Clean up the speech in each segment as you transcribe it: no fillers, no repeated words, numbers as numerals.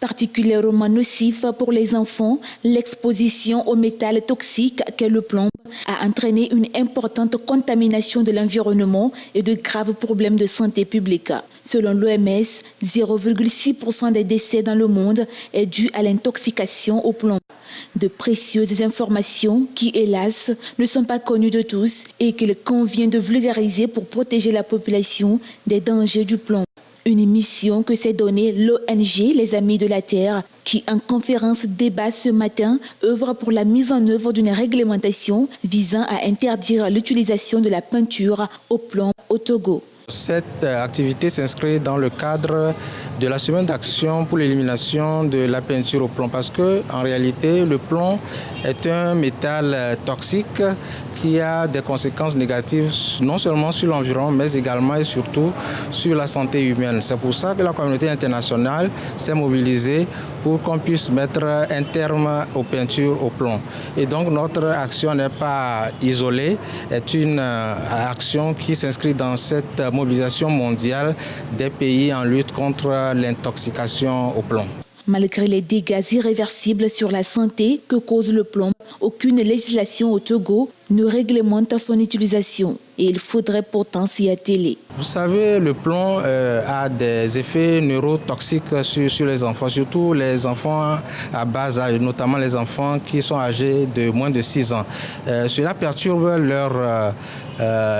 Particulièrement nocif pour les enfants, l'exposition au métal toxique qu'est le plomb a entraîné une importante contamination de l'environnement et de graves problèmes de santé publique. Selon l'OMS, 0,6% des décès dans le monde est dû à l'intoxication au plomb. De précieuses informations qui, hélas, ne sont pas connues de tous et qu'il convient de vulgariser pour protéger la population des dangers du plomb. Une mission que s'est donnée l'ONG Les Amis de la Terre qui, en conférence débat ce matin, œuvre pour la mise en œuvre d'une réglementation visant à interdire l'utilisation de la peinture au plomb au Togo. Cette activité s'inscrit dans le cadre de la semaine d'action pour l'élimination de la peinture au plomb parce que, en réalité, le plomb est un métal toxique qui a des conséquences négatives non seulement sur l'environnement mais également et surtout sur la santé humaine. C'est pour ça que la communauté internationale s'est mobilisée pour qu'on puisse mettre un terme aux peintures au plomb. Et donc notre action n'est pas isolée, est une action qui s'inscrit dans cette mobilisation mondiale des pays en lutte contre l'intoxication au plomb. Malgré les dégâts irréversibles sur la santé que cause le plomb, aucune législation au Togo ne réglemente son utilisation et il faudrait pourtant s'y atteler. Vous savez, le plomb a des effets neurotoxiques sur les enfants, surtout les enfants à bas âge, notamment les enfants qui sont âgés de moins de 6 ans. Cela perturbe leur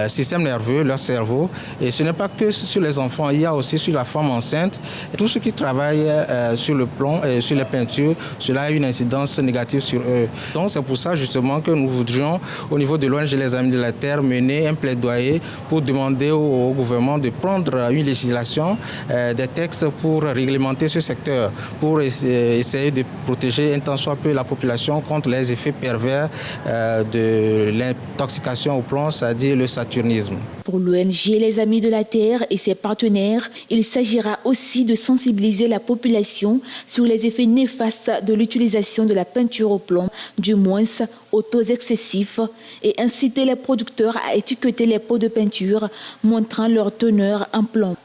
système nerveux, leur cerveau. Et ce n'est pas que sur les enfants, il y a aussi sur la femme enceinte. Tous ceux qui travaillent sur le plomb et sur les peintures, cela a une incidence négative sur eux. Donc c'est pour ça justement que nous voudrions, au niveau de l'ONG Les Amis de la Terre, mener un plaidoyer pour demander au gouvernement de prendre une législation, des textes pour réglementer ce secteur, pour essayer de protéger un tant soit peu la population contre les effets pervers de l'intoxication au plomb, c'est-à-dire le saturnisme. Pour l'ONG Les Amis de la Terre et ses partenaires, il s'agira aussi de sensibiliser la population sur les effets néfastes de l'utilisation de la peinture au plomb, du moins aux taux excessifs, et inciter les producteurs à étiqueter les pots de peinture montrant leur teneur en plomb.